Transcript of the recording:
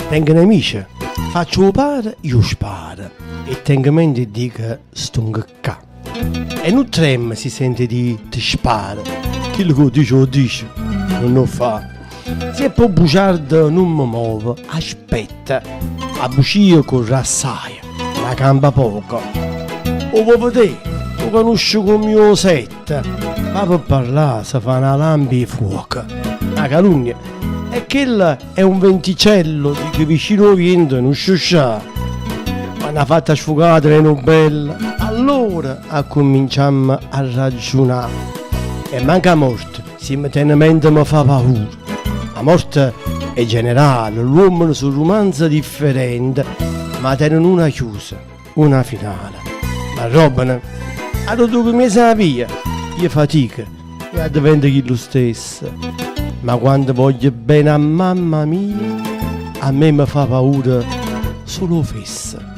tengono amici, faccio lo pare, io sparo, e tengo mente e dico stunga qua. E non trema si sente di ti spara, quello che dice lo dice, non lo fa. Se poi bugiardo non mi muovo, aspetta, a bucia con rassaia, la camba poco. O vuoi vedere, lo conosco come mio set, ma per parlare si fa una lampi di fuoco, la calunnia. E quello è un venticello di che vicino vento non sciuscia. Ma una fatta sfogata e non bella, allora cominciamo a ragionare. E manca la morte, simultaneamente mi fa paura. La morte è generale, l'uomo su romanza differente, ma tengono una chiusa, una finale. Ma robano, allora dove mi sa via, io fatica, e diventa lo stesso. Ma quando voglio bene a mamma mia, a me mi fa paura solo fessa.